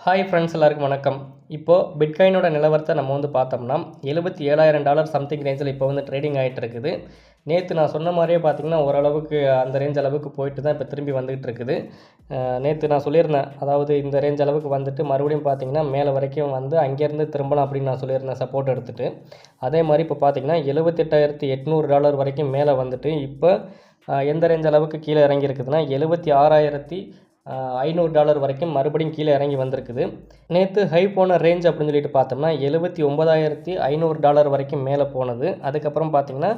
Hi friends, எல்லாருக்கும் வணக்கம். இப்போது பிட்காயினோட நிலவரத்தை நம்ம வந்து பார்த்தோம்னா $77,000 சம்திங் ரேஞ்சில் இப்போ வந்து ட்ரேடிங் ஆகிட்டு இருக்குது. நேற்று நான் சொன்ன மாதிரியே பார்த்திங்கன்னா ஓரளவுக்கு அந்த ரேஞ்ச் அளவுக்கு போயிட்டு தான் இப்போ திரும்பி வந்துகிட்டு இருக்குது. நேற்று நான் சொல்லியிருந்தேன், அதாவது இந்த ரேஞ்ச் அளவுக்கு வந்துட்டு மறுபடியும் பார்த்திங்கன்னா மேலே வரைக்கும் வந்து அங்கேருந்து திரும்பலாம் அப்படின்னு நான் சொல்லியிருந்தேன் சப்போர்ட் எடுத்துகிட்டு. அதே மாதிரி இப்போ பார்த்திங்கன்னா $78,800 வரைக்கும் மேலே வந்துட்டு இப்போ எந்த ரேஞ்ச் அளவுக்கு கீழே இறங்கியிருக்குதுன்னா $76,500 வரைக்கும் மறுபடியும் கீழே இறங்கி வந்திருக்குது. நேற்று ஹை போன ரேஞ்ச் அப்படின்னு சொல்லிட்டு பார்த்தோம்னா $79,500 வரைக்கும் மேலே போனது. அதுக்கப்புறம் பார்த்திங்கன்னா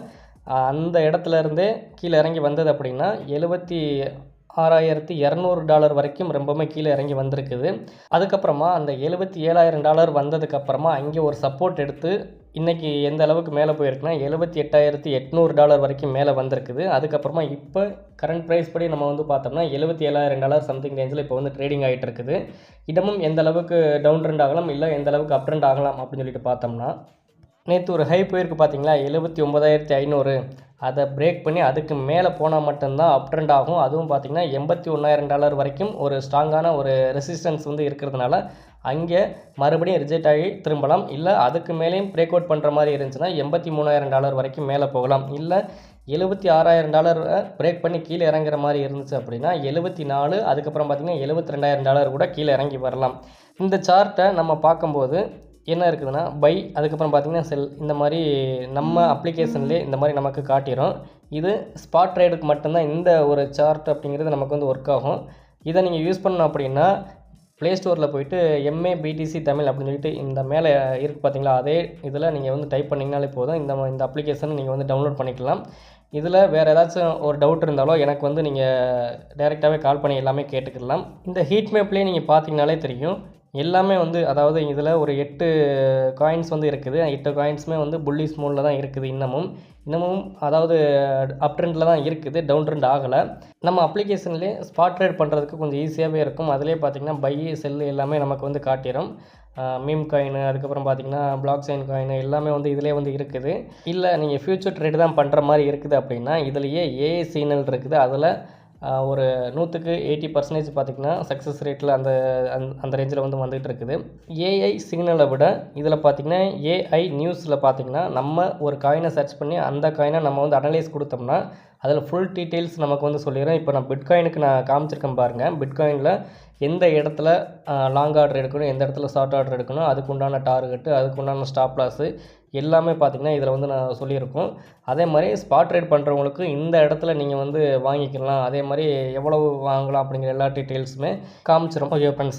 அந்த இடத்துல இருந்தே கீழே இறங்கி வந்தது அப்படின்னா $76,200 வரைக்கும் ரொம்பவுமே கீழே இறங்கி வந்திருக்குது. அதுக்கப்புறமா அந்த $77,000 வந்ததுக்கப்புறமா அங்கே ஒரு சப்போர்ட் எடுத்து இன்றைக்கி எந்த அளவுக்கு மேலே போயிருக்குன்னா $78,800 வரைக்கும் மேலே வந்திருக்குது. அதுக்கப்புறமா இப்போ கரண்ட் ப்ரைஸ் படி நம்ம வந்து பார்த்தோம்னா $77,000 சம்திங் ரேஞ்சில் இப்போ வந்து ட்ரேடிங் ஆகிட்டு இருக்குது. இடமும் எந்த அளவுக்கு டவுன் ட்ரெண்ட் ஆகலாம், இல்லை எந்த அளவுக்கு அப் ட்ரெண்ட் ஆகலாம் அப்படின்னு சொல்லிட்டு பார்த்தோம்னா, நேற்று ஒரு ஹை போயிருக்கு பார்த்தீங்களா, 79,500. அதை பிரேக் பண்ணி அதுக்கு மேலே போனால் மட்டும்தான் அப் ட்ரெண்ட் ஆகும். அதுவும் பார்த்திங்கன்னா $81,000 வரைக்கும் ஒரு ஸ்ட்ராங்கான ஒரு ரெசிஸ்டன்ஸ் வந்து இருக்கிறதுனால அங்கே மறுபடியும் ரிஜெக்ட் ஆகி திரும்பலாம். இல்லை அதுக்கு மேலேயும் பிரேக் அவுட் பண்ணுற மாதிரி இருந்துச்சுன்னா $83,000 வரைக்கும் மேலே போகலாம். இல்லை $76,000 பிரேக் பண்ணி கீழே இறங்குற மாதிரி இருந்துச்சு அப்படின்னா 74, அதுக்கப்புறம் பார்த்திங்கன்னா $72,000 கூட கீழே இறங்கி வரலாம். இந்த சார்ட்டை நம்ம பார்க்கும்போது என்ன இருக்குதுன்னா பை, அதுக்கப்புறம் பார்த்திங்கன்னா செல், இந்த மாதிரி நம்ம அப்ளிகேஷன்லேயே இந்த மாதிரி நமக்கு காட்டிடும். இது ஸ்பாட் ட்ரேடுக்கு மட்டும்தான் இந்த ஒரு சார்ட் அப்படிங்கிறது நமக்கு வந்து ஒர்க் ஆகும். இதை நீங்கள் யூஸ் பண்ணணும் அப்படின்னா ப்ளே ஸ்டோரில் போய்ட்டு MABTC தமிழ் அப்படின்னு சொல்லிட்டு இந்த மேலே இருக்குது பார்த்தீங்களா, அதே இதில் நீங்கள் வந்து டைப் பண்ணிங்கனாலே போதும். இந்த அப்ளிகேஷன் நீங்கள் வந்து டவுன்லோட் பண்ணிக்கலாம். இதில் வேறு ஏதாச்சும் ஒரு டவுட் இருந்தாலோ எனக்கு வந்து நீங்கள் டைரெக்டாகவே கால் பண்ணி எல்லாமே கேட்டுக்கலாம். இந்த ஹீட் மேப்லேயே நீங்கள் பார்த்தீங்கனாலே தெரியும், எல்லாமே வந்து அதாவது இதில் ஒரு 8 காயின்ஸ் வந்து இருக்குது. 8 காயின்ஸுமே வந்து புல்லிஷ் மோடில் தான் இருக்குது. இன்னமும் அதாவது அப் ட்ரெண்டில் தான் இருக்குது, டவுன் ட்ரெண்ட் ஆகலை. நம்ம அப்ளிகேஷன்லேயே ஸ்பாட் ட்ரேட் பண்ணுறதுக்கு கொஞ்சம் ஈஸியாகவே இருக்கும். அதிலே பார்த்திங்கன்னா பை செல்லு எல்லாமே நமக்கு வந்து காட்டிடும். மீம் காயின், அதுக்கப்புறம் பார்த்திங்கன்னா பிளாக் செயின் காயின் எல்லாமே வந்து இதிலே வந்து இருக்குது. இல்லை நீங்கள் ஃப்யூச்சர் ட்ரேட் தான் பண்ணுற மாதிரி இருக்குது அப்படின்னா இதுலேயே AI சிக்னல் இருக்குது. அதில் ஒரு 100க்கு 80% பார்த்திங்கன்னா சக்ஸஸ் ரேட்டில் அந்த ரேஞ்சில் வந்து வந்துகிட்டு இருக்குது. AI சிக்னலை விட இதில் பார்த்திங்கன்னா AI நியூஸில் பார்த்திங்கன்னா நம்ம ஒரு காயினை சர்ச் பண்ணி அந்த காயினை நம்ம வந்து அனலைஸ் கொடுத்தோம்னா அதில் ஃபுல் டீட்டெயில்ஸ் நமக்கு வந்து சொல்லிடுறேன். இப்போ நான் பிட்காயினுக்கு நான் காமிச்சிருக்கேன் பாருங்கள். பிட்காயினில் எந்த இடத்துல லாங் ஆர்டர் எடுக்கணும், எந்த இடத்துல ஷார்ட் ஆர்டர் எடுக்கணும், அதுக்கு உண்டான டார்கெட்டு, அதுக்கு உண்டான ஸ்டாப் லாஸு எல்லாமே பார்த்திங்கன்னா இதில் வந்து நான் சொல்லியிருக்கோம். அதே மாதிரி ஸ்பாட் ட்ரேட் பண்ணுறவங்களுக்கு இந்த இடத்துல நீங்கள் வந்து வாங்கிக்கலாம், அதே மாதிரி எவ்வளவு வாங்கலாம் அப்படிங்கிற எல்லா டீட்டெயில்ஸுமே காமிச்சிடும். Okay friends.